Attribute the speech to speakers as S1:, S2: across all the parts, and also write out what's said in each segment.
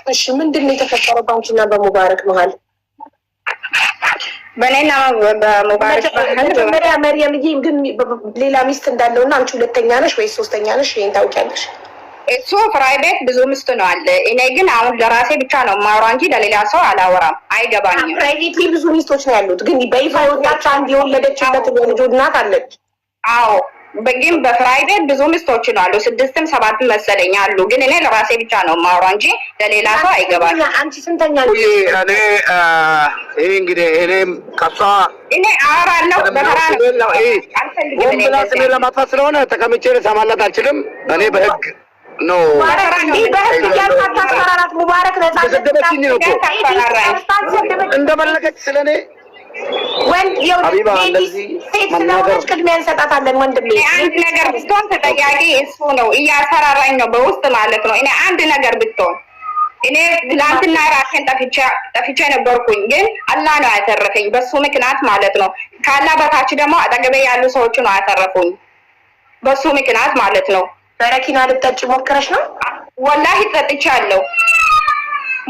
S1: እሺ ምንድን ነው የተፈጠረው ባንቺና በሙባረክ መሀል?
S2: በእኔና በሙባረክ
S1: መጀመሪያ መርየምዬ ግን ሌላ ሚስት እንዳለውና አንቺ ሁለተኛ ነሽ ወይስ ሶስተኛ ነሽ? ይሄን ታውቂያለሽ?
S2: እሱ ፕራይቬት ብዙ ሚስት ነው አለ። እኔ ግን አሁን ለራሴ ብቻ ነው የማወራው እንጂ ለሌላ ሰው አላወራም። አይገባኝም።
S1: ፕራይቬትሊ ብዙ ሚስቶች ነው ያሉት፣ ግን በይፋ የወጣች አንድ የወለደችበት ልጅ እናት አለች።
S2: አዎ ግን በፕራይቬት ብዙ ሚስቶች ነው አሉ። 6ም 7ም መሰለኝ አሉ። ግን እኔ ለራሴ ብቻ ነው የማወራው እንጂ ለሌላ ሰው አይገባኝም።
S1: አንቺ ስንተኛ ነሽ?
S3: እኔ ይሄ እንግዲህ እኔም ከሷ
S2: እኔ አወራለሁ በተራ ነው። አልፈልግም እኔ
S3: ስሜን ለማጥፋት ስለሆነ ተቀምጬ ልሰማላት አልችልም። እኔ በህግ ነው
S1: በህግ እያልካት ታስፈራራት። ሙባረክ ነጻ
S3: ተሰደበችኝ ነው እንደመለከች ስለኔ
S2: ወንድ
S3: ሀቢባ እንደዚህ
S1: ሴት ስለሆነች ቅድሚያ እንሰጣታለን። ወንድሜ
S2: አንድ ነገር ብትሆን ተጠያቂ እሱ ነው። እያሰራራኝ ነው በውስጥ ማለት ነው። እኔ አንድ ነገር ብትሆን እኔ ትላንትና ራሴን ጠፍቼ ነበርኩኝ፣ ግን አላህ ነው ያተረፈኝ በሱ ምክንያት ማለት ነው። ካላህ በታች ደግሞ አጠገቤ ያሉ ሰዎች ነው ያተረፉኝ በሱ ምክንያት ማለት ነው።
S1: በረኪና ልጠጪ ሞክረሽ ነው?
S2: ወላሂ ጠጥቻለሁ።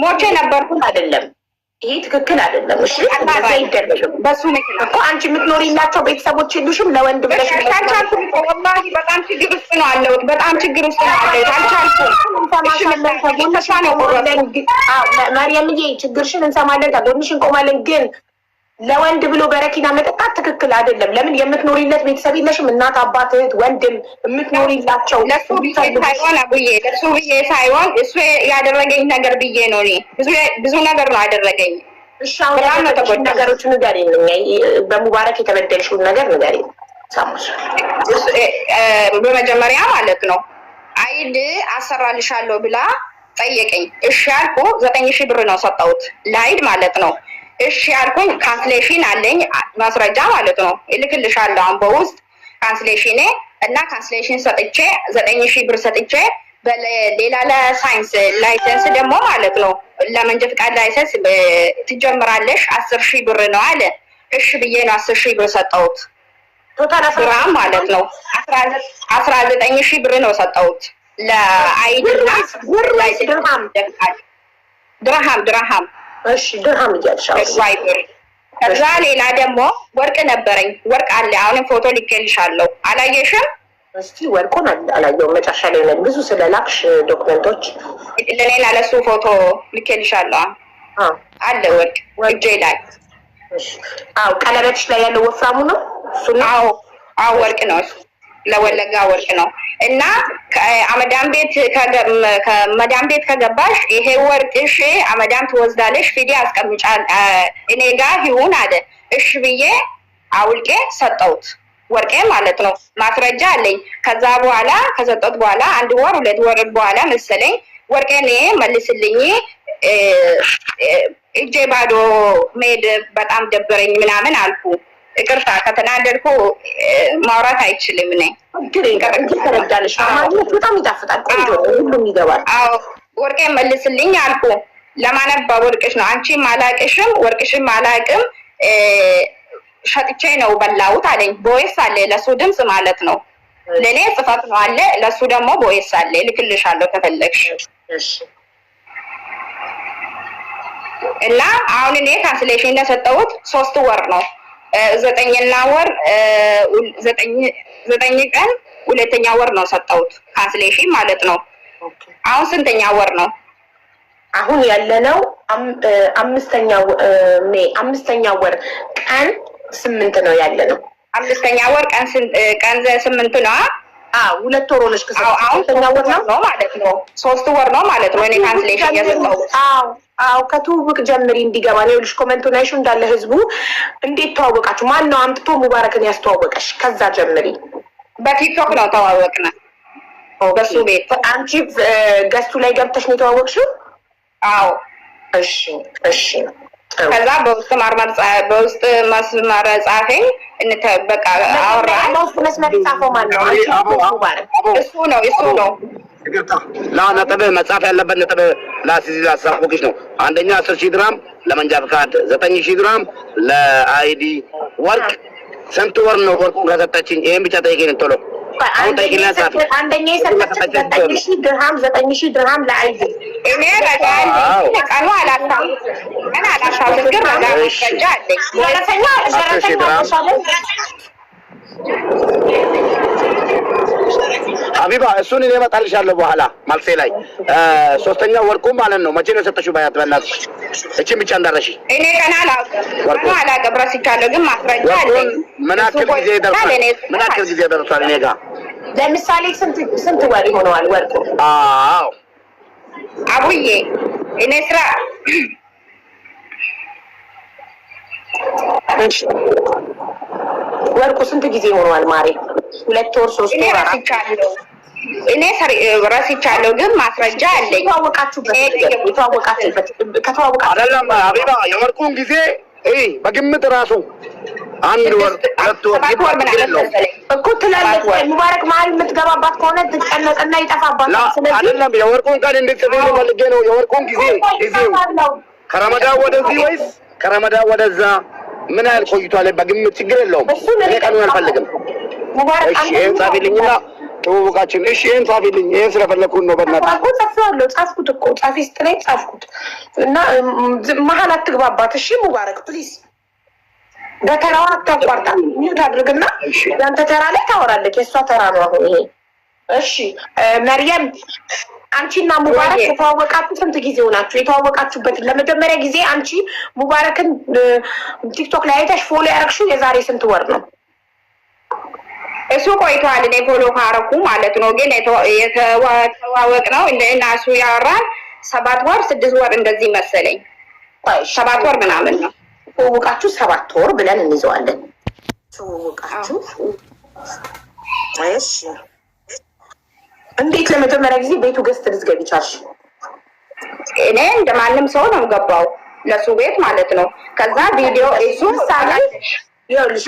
S2: ሞቼ ነበርኩኝ አይደለም።
S1: ይሄ ትክክል አይደለም። እሺ አይደለም።
S2: በሱ ምክንያት
S1: እኮ አንቺ የምትኖሪላቸው ቤተሰቦች የሉሽም? ለወንድ ብለሽ
S2: አልቻልኩም። ወላሂ በጣም ችግር ውስጥ ነው ያለሁት። በጣም ችግር ውስጥ ነው ያለሁት። አልቻልኩም።
S1: ማርያምዬ ችግርሽን እንሰማለን፣ ከጎንሽ እንቆማለን። ግን ለወንድ ብሎ በረኪና መጠጣት ትክክል አይደለም። ለምን የምትኖሪለት ቤተሰብ የለሽም? እናት፣ አባት፣ እህት፣ ወንድም የምትኖሪላቸው
S2: ለሱ ብዬ ሳይሆን አብዬ ለሱ ብዬ ሳይሆን እሱ ያደረገኝ ነገር ብዬ ነው። እኔ ብዙ ነገር ነው ያደረገኝ።
S1: እሺ አሁን ነገሮች ንገሪኝ። በሙባረክ የተበደልሽውን ነገር ንገሪኝ። ሳሙሽ
S2: በመጀመሪያ ማለት ነው አይድ አሰራልሻለሁ ብላ ጠየቀኝ። እሺ አልኩ። 9000 ብር ነው ሰጠሁት ለአይድ ማለት ነው። እሺ አልኩኝ። ካንስሌሽን አለኝ ማስረጃ ማለት ነው። እልክልሻለሁ አሁን በውስጥ ካንስሌሽን እና ካንስሌሽን ሰጥቼ 9000 ብር ሰጥቼ በሌላ ለሳይንስ ላይሰንስ ደግሞ ማለት ነው ለመንጃ ፈቃድ ላይሰንስ ትጀምራለሽ 10000 ብር ነው አለ። እሺ ብዬ ነው 10000 ብር ሰጠሁት።
S1: ቶታል
S2: ድርሃም ማለት ነው 19000 ብር ነው ሰጠሁት ለአይድና ድርሃም
S1: እሺ ድርሃም እያልሻለሁ።
S2: ከዛ ሌላ ደግሞ ወርቅ ነበረኝ። ወርቅ አለ። አሁንም ፎቶ ልኬልሻለሁ። አላየሽም?
S1: እስቲ ወርቁን አላየሁም። መጨረሻ ላይ ነው ብዙ ስለላክሽ ዶክመንቶች
S2: ለኔና ለሱ ፎቶ ልኬልሻለሁ። አለ ወርቅ እጄ ላይ።
S1: አዎ ቀለበትሽ ላይ ያለው ወፍራሙ ነው እሱ ነው?
S2: አዎ ወርቅ ነው እሱ። ለወለጋ ወርቅ ነው። እና አመዳም ቤት ከገባሽ ይሄ ወርቅሽ አመዳም ትወስዳለሽ፣ ፊዲ አስቀምጫል እኔ ጋር ይሁን አለ። እሺ ብዬ አውልቄ ሰጠሁት። ወርቄ ማለት ነው። ማስረጃ አለኝ። ከዛ በኋላ ከሰጠሁት በኋላ 1 ወር 2 ወር በኋላ መሰለኝ ወርቄን መልስልኝ፣ እጄ ባዶ መሄድ በጣም ደበረኝ ምናምን አልኩ። ይቅርታ ከተናደድኩ ማውራት አይችልም። እኔ
S1: ተረዳለሽ። በጣም ይጣፍጣል፣ ቆንጆ ሁሉም ይገባል።
S2: አዎ ወርቄ መልስልኝ አልኩ። ለማነባ ወርቅሽ ነው አንቺ ማላቅሽም ወርቅሽም ማላቅም ሸጥቼ ነው በላውት አለኝ። ቦይስ አለ ለሱ ድምጽ ማለት ነው። ለኔ ጽፋት ነው አለ፣ ለሱ ደግሞ ቦይስ አለ። ልክልሻለሁ ከፈለግሽ። እና አሁን እኔ ካንስሌሽን እንደሰጠሁት 3 ወር ነው 9 ቀን 2ኛ ወር ነው ሰጠሁት ካንስሌሽን ማለት ነው። አሁን ስንተኛ ወር ነው?
S1: አሁን ያለነው 5ኛ ወር ቀን 8 ነው ያለነው።
S2: 5ኛ ወር ቀን 8 ነው።
S1: 2 ወር ሆነሽ
S2: አሁን 3 ወር ነው ማለት ነው። 3 ወር ነው ማለት ነው እኔ ካንስሌሽን የሰጠሁት።
S1: አዎ ከትውውቅ ጀምሪ እንዲገባ ነው። ይኸውልሽ ኮሜንቱን አይሹ እንዳለ ህዝቡ እንዴት ተዋወቃችሁ? ማን ነው አምጥቶ ሙባረክን ያስተዋወቀሽ? ከዛ ጀምሪ።
S2: በቲክቶክ ነው ተዋወቅነ። በሱ ቤት
S1: አንቺ ገስቱ ላይ ገብተሽ ነው የተዋወቅሽው?
S2: አዎ
S1: እሺ
S2: ከዛ በውስጥ መስመር ጻፈኝ። በቃ አወራ።
S1: በውስጥ መስመር ጻፈው ማን ነው?
S2: እሱ ነው
S3: ነጥብ መጻፍ ያለበት ነጥብ ላሳውቅሽ ነው። አንደኛ 10,000 ድራም ለመንጃ ፈቃድ፣ 9,000 ድራም ለአይዲ። ወርቅ ስንት ወር ነው ወርቁን ከሰጠችኝ? ይሄን ብቻ ጠይቄኝ ቶሎ
S1: አንደኛ የሰጠችው 9,000 ድርሃም 9,000 ድርሃም ለአይዲ
S2: እኔ ረጋል ቀኑ አላሳም ገና አላሳም ግን ረጋል ደረሰኛ
S3: ሀቢባ እሱን እኔ እመጣልሻለሁ በኋላ ማልሴ ላይ ሶስተኛው ወርቁ ማለት ነው። መቼ ነው የሰጠሽው? ባያት በእናትሽ እቺ ብቻ እንዳረሽ
S2: እኔ ቀና አላውቅም ረስቻለሁ፣ ግን ማስረጃ አለኝ።
S3: ምን ያክል ጊዜ ደርሷል? እኔ ጋር
S1: ለምሳሌ ስንት ወር ይሆነዋል ወርቁ?
S3: አዎ
S2: አቡዬ እኔ ስራ
S1: ወርቁ ስንት ጊዜ ሆነዋል ማሬ? 2 ወር 3 ወር
S2: እኔ ረስቻለሁ፣ ግን ማስረጃ አለኝ።
S1: ከተዋወቃችሁበት
S3: አይደለም ሀቢባ የወርቁን ጊዜ በግምት ራሱ 1 ወር 2 ወር
S1: እኮ ትላለች። ሙባረክ መሀል የምትገባባት ከሆነ ትጨነቅና ይጠፋባታል። ስለዚህ
S3: አይደለም የወርቁን ቀን እንዴት ሰበይ ፈልጌ ነው። የወርቁን ጊዜው ከረመዳን ወደዚህ ወይስ ከረመዳን ወደዛ ምን ያህል ቆይቷል? በግምት ችግር የለውም። እኔ ቀኑን አልፈልግም። እሺ ይሄን ጻፊልኝና ተወቃችን። እሺ ይሄን ጻፊልኝ። ይሄን ስለፈለኩት ነው። በእናትህ
S1: ጻፍኩት እኮ ጻፊ ስትለኝ ጻፍኩት እና መሀል አትግባባት። እሺ ሙባረክ ፕሊዝ በተራዋ አታቋርጣ። ሚውት አድርግና ያንተ ተራ ላይ ታወራለች። የእሷ ተራ ነው አሁን ይሄ። እሺ መርየም አንቺና ሙባረክ የተዋወቃችሁ ስንት ጊዜ ሆናችሁ? የተዋወቃችሁበት ለመጀመሪያ ጊዜ አንቺ ሙባረክን ቲክቶክ ላይ አይተሽ ፎሎ ያደረግሽው የዛሬ ስንት ወር ነው?
S2: እሱ ቆይቷል። እኔ ፎሎ ካረኩ ማለት ነው። ግን የተዋወቅ ነው እና እሱ ያወራል 7 ወር 6 ወር እንደዚህ መሰለኝ። 7 ወር ምናምን ነው።
S1: ተዋወቃችሁ 7 ወር ብለን እንይዘዋለን። ተዋወቃችሁ እሺ። እንዴት ለመጀመሪያ ጊዜ ቤቱ ገዝት ልትገቢ ቻልሽ?
S2: እኔ እንደማንም ሰው ነው ገባው ለሱ ቤት ማለት ነው። ከዛ ቪዲዮ እሱ ሳላ
S1: ይኸውልሽ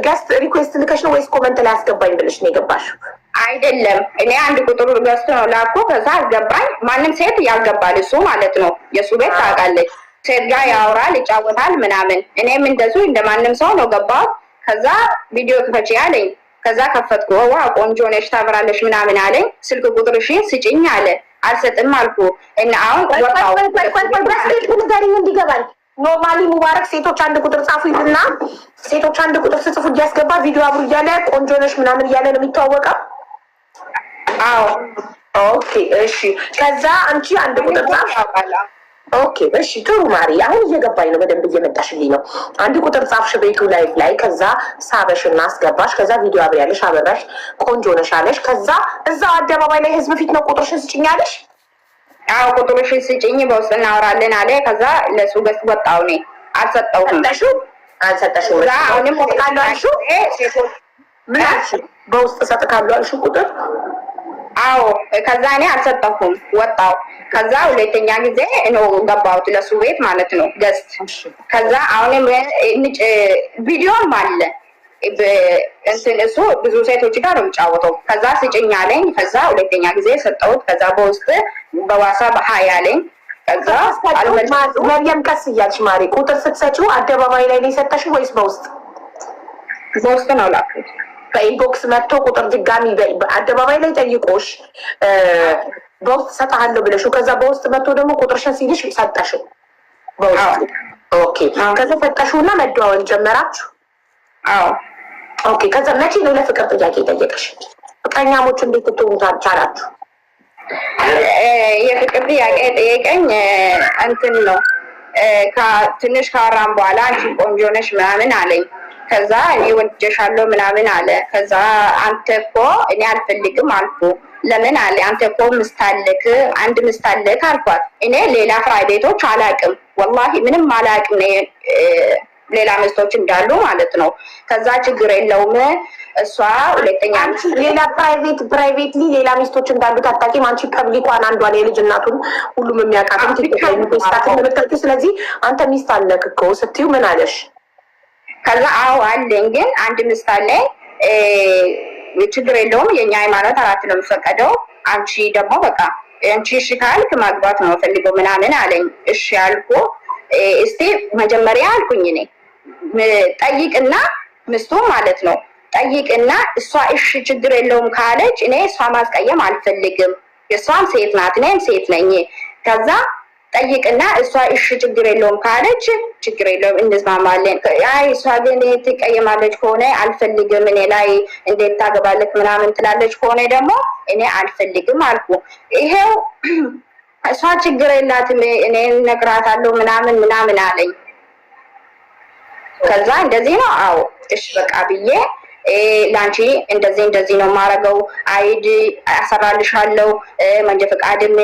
S1: ገስት ሪኩዌስት ልከሽ ነው ወይስ ኮመንት ላይ አስገባኝ ብለሽ ነው የገባሽው?
S2: አይደለም እኔ አንድ ቁጥር ገስት ነው ላኩ። ከዛ አስገባኝ። ማንም ሴት ያልገባል እሱ ማለት ነው። የሱ ቤት ታውቃለች። ሴት ጋር ያወራል ይጫወታል ምናምን። እኔም እንደዚሁ እንደማንም ሰው ነው ገባው። ከዛ ቪዲዮ ክፈቺ አለኝ። ከዛ ከፈትኩ። ዋ ቆንጆ ነሽ ታበራለሽ ምናምን አለኝ። ስልክ ቁጥርሽን ስጭኝ አለ። አልሰጥም አልኩ እና አሁን ወጣው
S1: ንገሪኝ እንዲገባኝ። ኖርማሊ ሙባረክ ሴቶች 1 ቁጥር ጻፉ ይልና ሴቶች 1 ቁጥር ስጽፉ እያስገባ ቪዲዮ አብሩ እያለ ቆንጆ ነሽ ምናምን እያለ ነው የሚተዋወቀው።
S2: አዎ
S1: ኦኬ እሺ። ከዛ አንቺ 1 ቁጥር ጻፍ። ኦኬ እሺ ጥሩ ማሪ፣ አሁን እየገባኝ ነው፣ በደንብ እየመጣሽልኝ ነው። 1 ቁጥር ጻፍሽ ቤቱ ላይ ከዛ ሳበሽና አስገባሽ። ከዛ ቪዲዮ አብሪያለሽ፣ አበራሽ፣ ቆንጆ ነሽ አለሽ። ከዛ እዛው አደባባይ ላይ ህዝብ ፊት ነው ቁጥርሽን ስጭኝ አለሽ።
S2: አዎ ቁጥርሽን ስጭኝ በውስጥ እናወራለን አለ። ከዛ ለሱ ገስ ወጣው ነው አልሰጠውም።
S1: አልሰጠሽም። ከዛ አሁንም ወጣለው አልሹ ምን አልሽ? በውስጥ ሰጥካለው አልሹ ቁጥር።
S2: አዎ ከዛ እኔ አልሰጠሁም ወጣው። ከዛ ሁለተኛ ጊዜ ነው ገባሁት ለሱ ቤት ማለት ነው ገስት። ከዛ አሁንም ቪዲዮም አለ እንትን እሱ ብዙ ሴቶች ጋር ነው የሚጫወተው። ከዛ ስጭኝ አለኝ። ከዛ ሁለተኛ ጊዜ ሰጠሁት። ከዛ በውስጥ በዋትስአፕ ሀይ አለኝ። ከዛ
S1: መርየም ቀስ እያልሽ ማሪ ቁጥር ስትሰጪው አደባባይ ላይ ነው የሰጠሽው ወይስ በውስጥ?
S2: በውስጥ ነው ላኩት።
S1: በኢንቦክስ መጥቶ ቁጥር ድጋሚ አደባባይ ላይ ጠይቆሽ በውስጥ ሰጣለሁ ብለሽው ከዛ በውስጥ መጥቶ ደግሞ ቁጥርሽን ሲልሽ ሰጠሽው በውስጥ። ኦኬ ከዛ ሰጠሽውና መደዋወል ጀመራችሁ?
S2: አዎ
S1: ኦኬ። ከዛ መቼ ነው ለፍቅር ጥያቄ ጠየቀሽ? ፍቅረኛሞች እንዴት ትሆኑ ቻላችሁ?
S2: የፍቅር ጥያቄ ጠየቀኝ እንትን ነው ትንሽ ካወራን በኋላ አንቺ ቆንጆ ነሽ ምናምን አለኝ። ከዛ እኔ ወድጀሻለሁ ምናምን አለ። ከዛ አንተ እኮ እኔ አልፈልግም አልኩ። ለምን አለ። አንተ እኮ ምስት አለክ፣ 1 ምስት አለክ አልኳት። እኔ ሌላ ፕራይቬቶች አላቅም፣ ወላሂ ምንም አላቅም ሌላ ምስቶች እንዳሉ ማለት ነው። ከዛ ችግር የለውም እሷ ሁለተኛ
S1: ሌላ ፕራይቬትሊ ሌላ ሚስቶች እንዳሉ ታጣቂም አንቺ ፐብሊኳን አንዷን የልጅ እናቱን ሁሉም የሚያውቃትን ቲክቶክ ላይ ሚስታትን ለምትልቂ። ስለዚህ አንተ ሚስት አለክ እኮ ስትዩ ምን አለሽ?
S2: ከዛ አዎ አለኝ፣ ግን 1 ምስት አለኝ፣ ችግር የለውም የኛ ሃይማኖት 4 ነው የሚፈቀደው። አንቺ ደግሞ በቃ አንቺ እሺ ካልክ ማግባት ነው ፈልገው ምናምን አለኝ። እሺ አልኩ። እስቲ መጀመሪያ አልኩኝ እኔ ጠይቅና ምስቱ ማለት ነው ጠይቅና እሷ እሺ ችግር የለውም ካለች እኔ እሷ ማስቀየም አልፈልግም። እሷም ሴት ናት እኔም ሴት ነኝ። ከዛ ጠይቅና እሷ እሺ ችግር የለውም ካለች ችግር የለውም እንስማማለን። አይ እሷ ግን ትቀየማለች ከሆነ አልፈልግም እኔ ላይ እንዴት ታገባለች ምናምን ትላለች ከሆነ ደግሞ እኔ አልፈልግም አልኩ። ይሄው እሷ ችግር የላትም እኔ እነግራታለሁ ምናምን ምናምን አለኝ። ከዛ እንደዚህ ነው አዎ እሺ በቃ ብዬ ላንቺ እንደዚህ ነው ማረገው። አይዲ አሰራልሻለሁ መንጃ ፈቃድም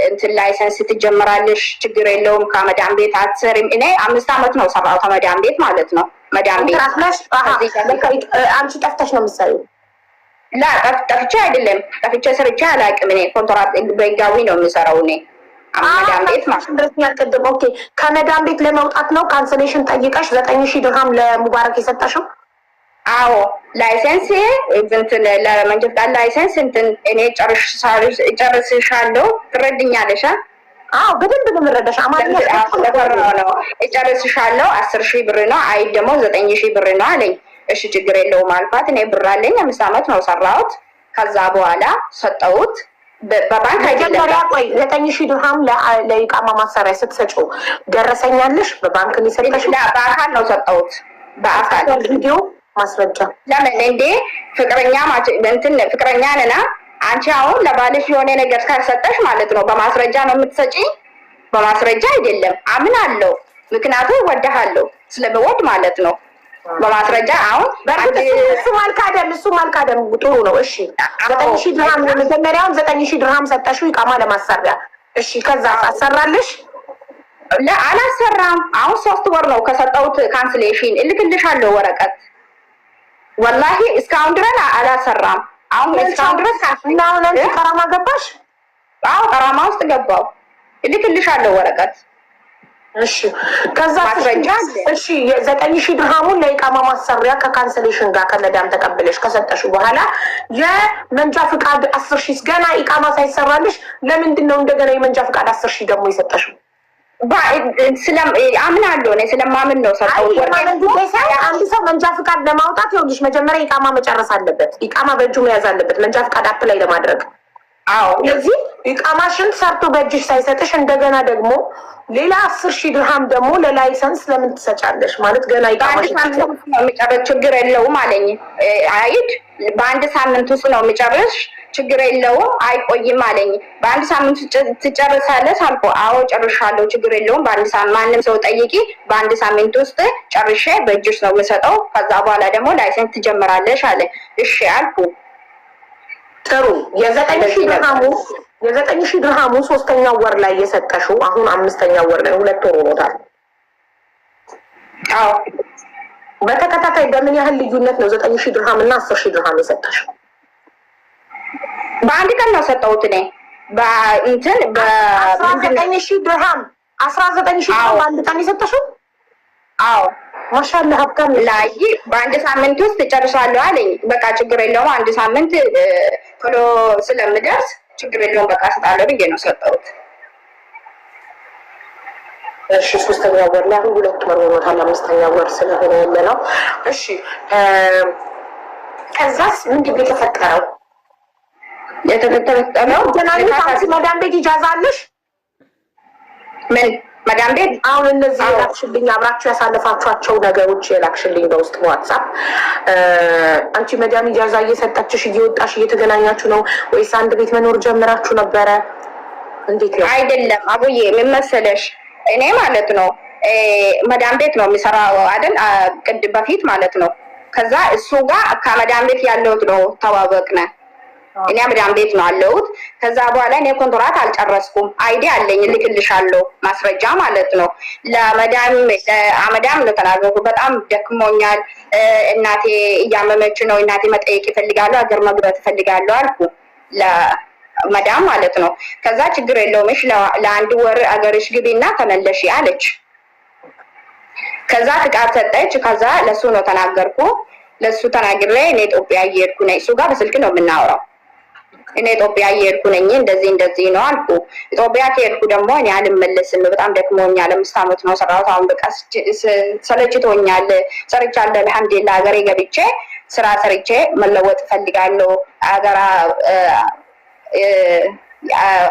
S2: እንትን ላይሰንስ ትጀምራለሽ ችግር የለውም። ከመዳም ቤት አትሰሪም። እኔ 5 አመት ነው ሰራው ከመዳም ቤት ማለት ነው። መዳም ቤት
S1: አንቺ ጠፍተሽ ነው የምትሰሪው?
S2: ላ ጠፍቼ አይደለም ጠፍቼ ሰርቼ አላውቅም። እኔ ኮንትራት በህጋዊ ነው የምሰራው እኔ መዳም ቤት ማለት
S1: ነው። ኦኬ ከመዳም ቤት ለመውጣት ነው ካንሰሌሽን ጠይቀሽ 9000 ድርሃም ለሙባረክ የሰጠሽው?
S2: አዎ ላይሰንስ እንትን ለመንጃ ፈቃድ ላይሰንስ እንትን እኔ ጨርስሻለሁ። ትረድኛለሽ?
S1: አዎ በደንብ ነው የምረዳሽ። አማርኛ
S2: ነው ጨርስሻለሁ። 10000 ብር ነው። አይ ደግሞ 9000 ብር ነው አለኝ። እሺ ችግር የለውም አልኳት። እኔ ብር አለኝ 5 አመት ነው ሰራሁት። ከዛ በኋላ ሰጠሁት። በባንክ አይደለም።
S1: ቆይ 9000 ድርሃም ለኢቃማ ማሰሪያ ስትሰጪው ደረሰኛለሽ? በባንክ ነው የሰጠሽው?
S2: በአካል ነው ሰጠሁት። በአካል
S1: ቪዲዮ ማስረጃ።
S2: ለምን እንዴ ፍቅረኛ እንትን ፍቅረኛ ነና አንቺ አሁን ለባልሽ የሆነ ነገር ካልሰጠሽ ማለት ነው በማስረጃ ነው የምትሰጪ? በማስረጃ አይደለም። አምናለሁ ምክንያቱም እወድሃለሁ ስለምወድ ማለት ነው። በማስረጃ አሁን
S1: እሱ ማልካደም ጥሩ ነው። እሺ 9000 ድርሃም መጀመሪያውን 9000 ድርሃም ሰጠሽው ኢቃማ ለማሰሪያ። እሺ ከዛ አሰራልሽ?
S2: አላሰራም። አሁን 3 ወር ነው ከሰጠሁት ካንስሌሽን እልክልሻለሁ ወረቀት። ወላሂ እስካሁን ድረስ አላሰራም። አሁን እስካሁን ድረስ
S1: እና አሁን አንቺ ቀራማ ገባሽ?
S2: አዎ ቀራማ ውስጥ ገባው። እልክልሻለሁ ወረቀት።
S1: እሺ ከዛ እሺ 9000 ድርሃሙን ለኢቃማ ማሰሪያ ከካንሰሌሽን ጋር ከመዳም ተቀበለሽ ከሰጠሽው በኋላ የመንጃ ፍቃድ 10000 ገና ኢቃማ ሳይሰራልሽ ለምንድን ነው እንደገና የመንጃ ፍቃድ 10000 ደግሞ የሰጠሽው? አምናለሁ እኔ ስለማምን ነው ሰጠሁት። አንድ ሰው መንጃ ፍቃድ ለማውጣት ይኸውልሽ መጀመሪያ ኢቃማ መጨረስ አለበት። ኢቃማ በእጁ መያዝ አለበት መንጃ ፍቃድ አፕላይ ለማድረግ።
S2: አዎ
S1: ስለዚህ ኢቃማሽን ሰርቶ በእጅሽ ሳይሰጥሽ እንደገና ደግሞ ሌላ 10000 ድርሃም ደግሞ ለላይሰንስ ለምን ትሰጫለሽ? ማለት ገና ኢቃማሽን
S2: ነው የሚጨርስ ችግር የለውም አለኝ። አይድ በአንድ ሳምንት ውስጥ ነው የሚጨርስ ችግር የለውም አይቆይም አለኝ። በአንድ ሳምንት ትጨርሳለሽ አልኩ። አዎ ጨርሻለሁ ችግር የለውም በአንድ ሳምንት ማንም ሰው ጠይቂ በአንድ ሳምንት ውስጥ ጨርሼ በእጅሽ ነው የምሰጠው። ከዛ በኋላ ደግሞ ላይሰንስ ትጀምራለሽ አለ። እሺ አልኩ።
S1: ጥሩ የ9000 ድርሃሙ 3ኛው ወር ላይ የሰጠሽው አሁን 5ኛው ወር ላይ 2 ወር ሆኖታል።
S2: አዎ
S1: በተከታታይ በምን ያህል ልዩነት ነው 9000 ድርሃም እና 10000 ድርሃም የሰጠሽው?
S2: በአንድ ቀን ነው ሰጠሁት እኔ በእንትን
S1: በ19000 ድርሃም 19000 ድርሃም በአንድ ቀን የሰጠሽው?
S2: አዎ
S1: ማሻአላህ ሀብታም
S2: ላይ በአንድ ሳምንት ውስጥ ጨርሳለሁ አለኝ። በቃ ችግር የለውም አንድ ሳምንት ቶሎ ስለምደርስ ችግር የለውም በቃ ሰጣለሁ ብዬ ነው ሰጠሁት።
S1: እሺ 3ኛው ወር ላይ አሁን 2 ወር ሆኖታል። 5ኛው ወር ስለሆነ ያለ ነው። እሺ ከዛስ ምንድን ነው የተፈጠረው?
S2: የተፈጠረው
S1: አንቺ መዳም ቤት ኢጃዛ አለሽ?
S2: ምን መዳም ቤት?
S1: አሁን እነዚህ የላክሽልኝ አብራችሁ ያሳለፋችኋቸው ነገሮች የላክሽልኝ በውስጥ በዋትስአፕ አንቺ መዳም ኢጃዛ እየሰጠችሽ እየወጣሽ እየተገናኛችሁ ነው ወይስ አንድ ቤት መኖር ጀምራችሁ ነበረ? እንዴት ነው?
S2: አይደለም አቡዬ ምን መሰለሽ እኔ ማለት ነው መዳም ቤት ነው የሚሰራው አይደል? ቅድም በፊት ማለት ነው። ከዛ እሱ ጋር ከመዳም ቤት ያለሁት ነው ተዋወቅነ። እኔ መዳም ቤት ነው አለሁት። ከዛ በኋላ እኔ ኮንትራት አልጨረስኩም። አይዲ አለኝ ልክልሻለሁ ማስረጃ ማለት ነው። ለመዳም ነው ተናገርኩ። በጣም ደክሞኛል፣ እናቴ እያመመች ነው፣ እናቴ መጠየቅ ይፈልጋሉ፣ ሀገር መግባት ይፈልጋሉ አልኩ ለመዳም ማለት ነው። ከዛ ችግር የለውም እሺ ለአንድ ወር አገርሽ ግቢና ተመለሺ አለች። ከዛ ፍቃድ ሰጠች። ከዛ ለሱ ነው ተናገርኩ። ለሱ ተናግሬ እኔ ኢትዮጵያ እየሄድኩ ነኝ። እሱ ጋር በስልክ ነው የምናወራው። እኔ ኢትዮጵያ እየሄድኩ ነኝ እንደዚህ ነው አልኩ። ኢትዮጵያ ከሄድኩ ደግሞ እኔ አልመለስም፣ በጣም ደክሞኛል፣ 5 አመት ነው ሰራሁት። አሁን በቃ ሰለችቶኛል፣ ሰርቻለሁ አልሐምዱሊላህ ሀገሬ ገብቼ ስራ ሰርቼ መለወጥ ፈልጋለሁ።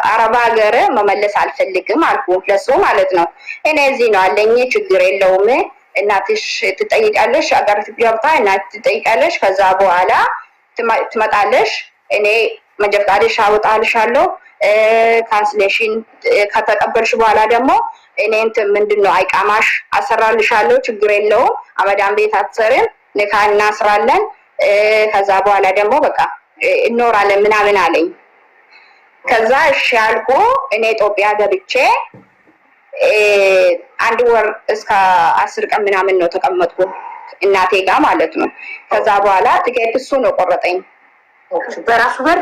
S2: አረብ ሀገር መመለስ አልፈልግም አልኩ ለሱ ማለት ነው። እኔ እዚህ ነው አለኝ፣ ችግር የለውም። እናትሽ ትጠይቃለሽ፣ አገር ገብታ እናት ትጠይቃለሽ። ከዛ በኋላ ትመጣለሽ። እኔ መንጃ ፈቃድሽ አወጣልሻለሁ። ካንስሌሽን ከተቀበልሽ በኋላ ደግሞ እኔ ምንድነው አይቃማሽ አሰራልሻለሁ፣ ችግር የለውም። አመዳም ቤት አትሰርም፣ ንካ እናስራለን። ከዛ በኋላ ደግሞ በቃ እኖራለን ምናምን አለኝ። ከዛ እሺ አልኩ። እኔ ኢትዮጵያ ገብቼ 1 ወር እስከ 10 ቀን ምናምን ነው ተቀመጥኩ እናቴ ጋር ማለት ነው። ከዛ በኋላ ትኬት እሱ ነው ቆረጠኝ።
S1: በራሱ ብር?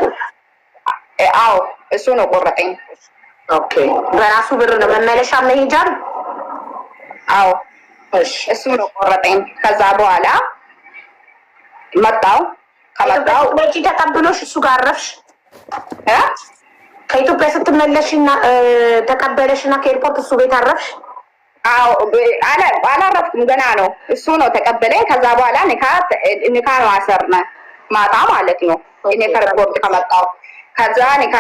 S2: አዎ እሱ ነው ቆረጠኝ።
S1: ኦኬ በራሱ ብር ነው መመለሻ መሄጃ?
S2: አዎ እሱ ነው ቆረጠኝ። ከዛ በኋላ መጣው። ከመጣው
S1: መጪ ተቀብሎሽ እሱ ጋር አረፍሽ? ከኢትዮጵያ ስትመለሽና ተቀበለሽና ከኤርፖርት እሱ ቤት አረፍሽ?
S2: አዎ አላረፍኩም፣ ገና ነው። እሱ ነው ተቀበለኝ። ከዛ በኋላ ንካ ነው አሰርነ ማታ ማለት ነው። እኔ ከኤርፖርት ከመጣው ከዛ ንካ